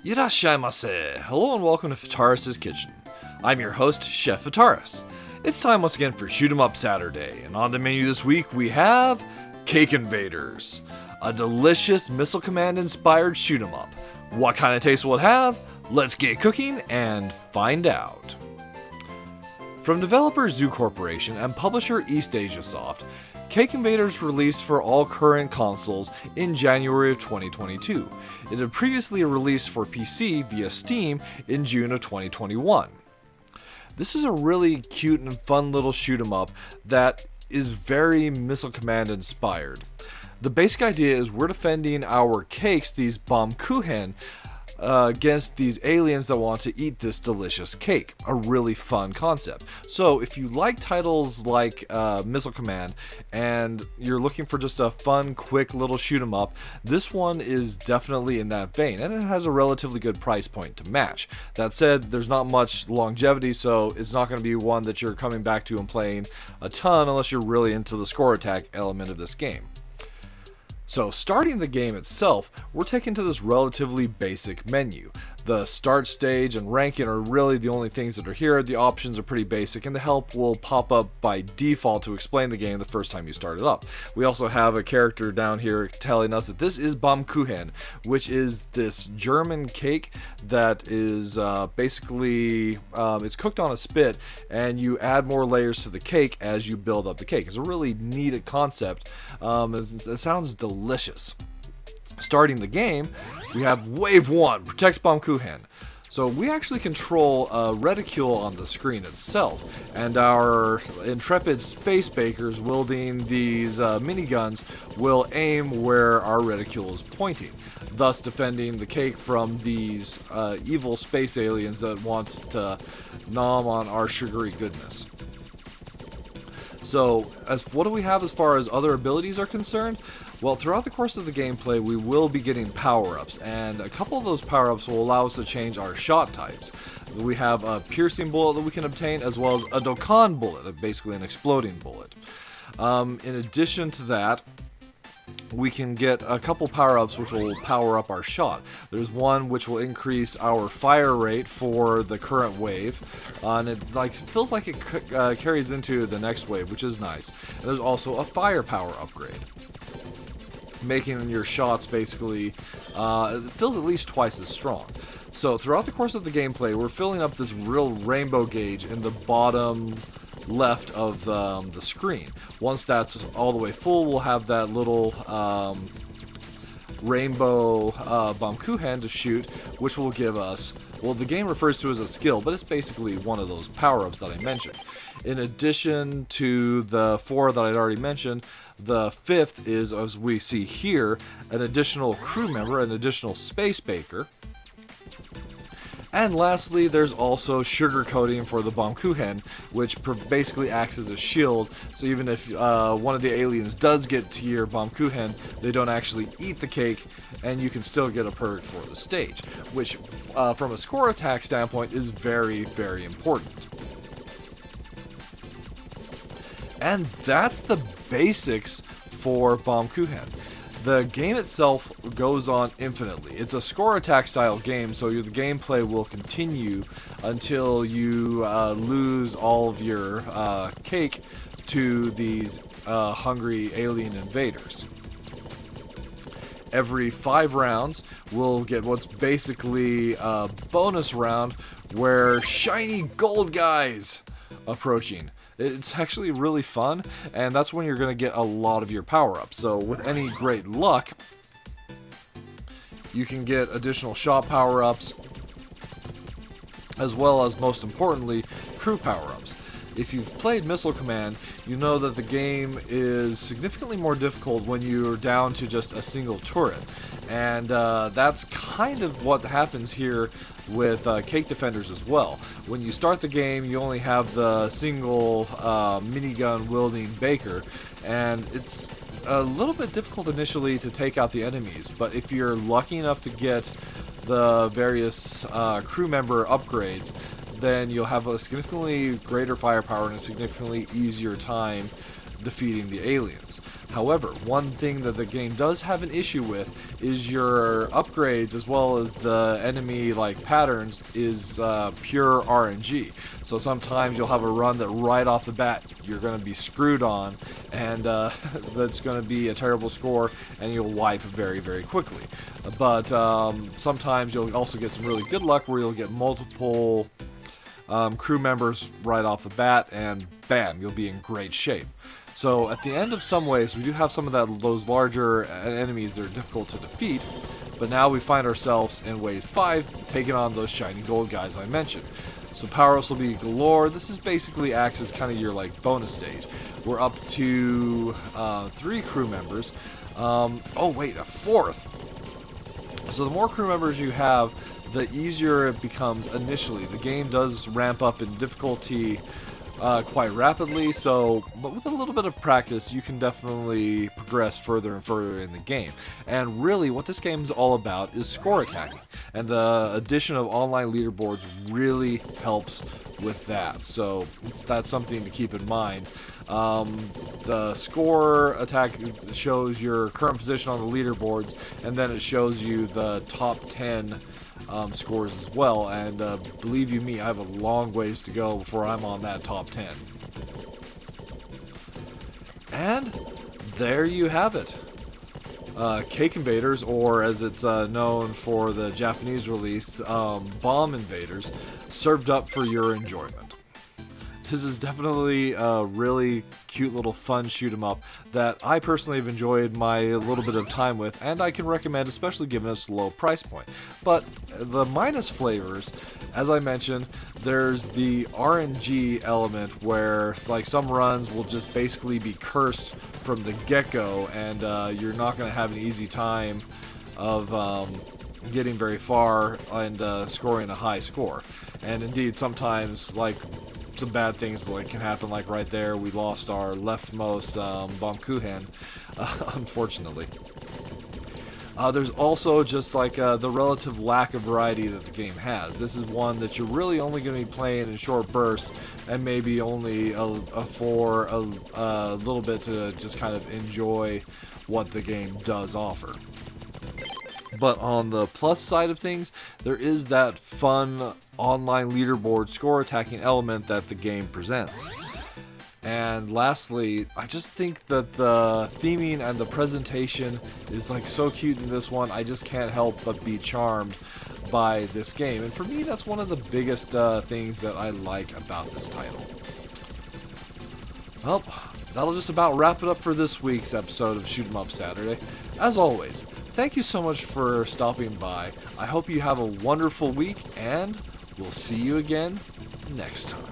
Irashaimase! Hello and welcome to Fataris' Kitchen. I'm your host, Chef Fataris. It's time once again for Shoot 'em Up Saturday, and on the menu this week we have Cake Invaders, a delicious Missile Command inspired shoot 'em up. What kind of taste will it have? Let's get cooking and find out. From developer Zoo Corporation and publisher East Asia Soft, Cake Invaders released for all current consoles in January of 2022. It had previously released for PC via Steam in June of 2021. This is a really cute and fun little shoot 'em up that is very Missile Command inspired. The basic idea is we're defending our cakes, these Baumkuchen, against these aliens that want to eat this delicious cake. A really fun concept. So if you like titles like Missile Command and you're looking for just a fun, quick little shoot 'em up, this one is definitely in that vein, and it has a relatively good price point to match. That said, there's not much longevity, so it's not going to be one that you're coming back to and playing a ton unless you're really into the score attack element of this game. So starting the game itself, we're taken to this relatively basic menu. The start stage and ranking are really the only things that are here. The options are pretty basic, and the help will pop up by default to explain the game the first time you start it up. We also have a character down here telling us that this is Baumkuchen, which is this German cake that is basically, it's cooked on a spit, and you add more layers to the cake as you build up the cake. It's a really neat concept. It sounds delicious. Starting the game, we have Wave 1, Protect Baumkuchen. So we actually control a reticule on the screen itself, and our intrepid space bakers wielding these miniguns will aim where our reticule is pointing, thus defending the cake from these evil space aliens that want to nom on our sugary goodness. So, what do we have as far as other abilities are concerned? Well, throughout the course of the gameplay, we will be getting power-ups, and a couple of those power-ups will allow us to change our shot types. We have a piercing bullet that we can obtain, as well as a Dokkan bullet, basically an exploding bullet. In addition to that, we can get a couple power-ups which will power up our shot. There's one which will increase our fire rate for the current wave, and it feels like it carries into the next wave, which is nice. And there's also a firepower upgrade, making your shots basically, it feels at least twice as strong. So throughout the course of the gameplay, we're filling up this real rainbow gauge in the bottom left of the screen. Once that's all the way full, we'll have that little rainbow Baumkuchen to shoot, which will give us, well, the game refers to as a skill, but it's basically one of those power-ups that I mentioned. In addition to the 4 that I'd already mentioned, the 5th is, as we see here, an additional crew member, an additional space baker. And lastly, there's also sugar coating for the Baumkuchen, which basically acts as a shield, so even if one of the aliens does get to your Baumkuchen, they don't actually eat the cake, and you can still get a perk for the stage, which from a score attack standpoint is very, very important. And that's the basics for Baumkuchen. The game itself goes on infinitely. It's a score attack style game, so the gameplay will continue until you lose all of your cake to these hungry alien invaders. Every 5 rounds, we'll get what's basically a bonus round where shiny gold guys approaching. It's actually really fun, and that's when you're going to get a lot of your power-ups. So with any great luck, you can get additional shot power-ups, as well as, most importantly, crew power-ups. If you've played Missile Command, you know that the game is significantly more difficult when you're down to just a single turret. And that's kind of what happens here with Cake Defenders as well. When you start the game, you only have the single minigun wielding baker, and it's a little bit difficult initially to take out the enemies, but if you're lucky enough to get the various crew member upgrades, then you'll have a significantly greater firepower and a significantly easier time defeating the aliens. However, one thing that the game does have an issue with is your upgrades as well as the enemy like patterns is pure RNG. So sometimes you'll have a run that right off the bat you're going to be screwed on, and that's going to be a terrible score, and you'll wipe very, very quickly. But sometimes you'll also get some really good luck where you'll get multiple crew members right off the bat, and bam, you'll be in great shape. So at the end of some ways, we do have some of those larger enemies that are difficult to defeat, but now we find ourselves in Waves 5 taking on those shiny gold guys I mentioned. So power-ups will be galore. This is basically acts as kind of your like bonus stage. We're up to 3 crew members. Oh wait, a 4th. So the more crew members you have, the easier it becomes initially. The game does ramp up in difficulty quite rapidly, but with a little bit of practice, you can definitely progress further and further in the game. And really, what this game is all about is score attacking, and the addition of online leaderboards really helps with that. So that's something to keep in mind. The score attack shows your current position on the leaderboards, and then it shows you the top 10 scores as well, and believe you me, I have a long ways to go before I'm on that top 10. And there you have it. Cake Invaders, or as it's known for the Japanese release, Bomb Invaders, served up for your enjoyment. This is definitely a really cute little fun shoot 'em up that I personally have enjoyed my little bit of time with, and I can recommend, especially given its low price point. But the minus flavors, as I mentioned, there's the RNG element where like some runs will just basically be cursed from the get-go, and you're not going to have an easy time of getting very far and scoring a high score. And indeed, sometimes like some bad things like can happen, like right there we lost our leftmost Baumkuchen, unfortunately. There's also just like the relative lack of variety that the game has. This is one that you're really only going to be playing in short bursts, and maybe only for a little bit to just kind of enjoy what the game does offer. But on the plus side of things, there is that fun online leaderboard score attacking element that the game presents. And lastly, I just think that the theming and the presentation is like so cute in this one. I just can't help but be charmed by this game. And for me, that's one of the biggest things that I like about this title. Well, that'll just about wrap it up for this week's episode of Shoot 'em Up Saturday. As always, thank you so much for stopping by. I hope you have a wonderful week, and we'll see you again next time.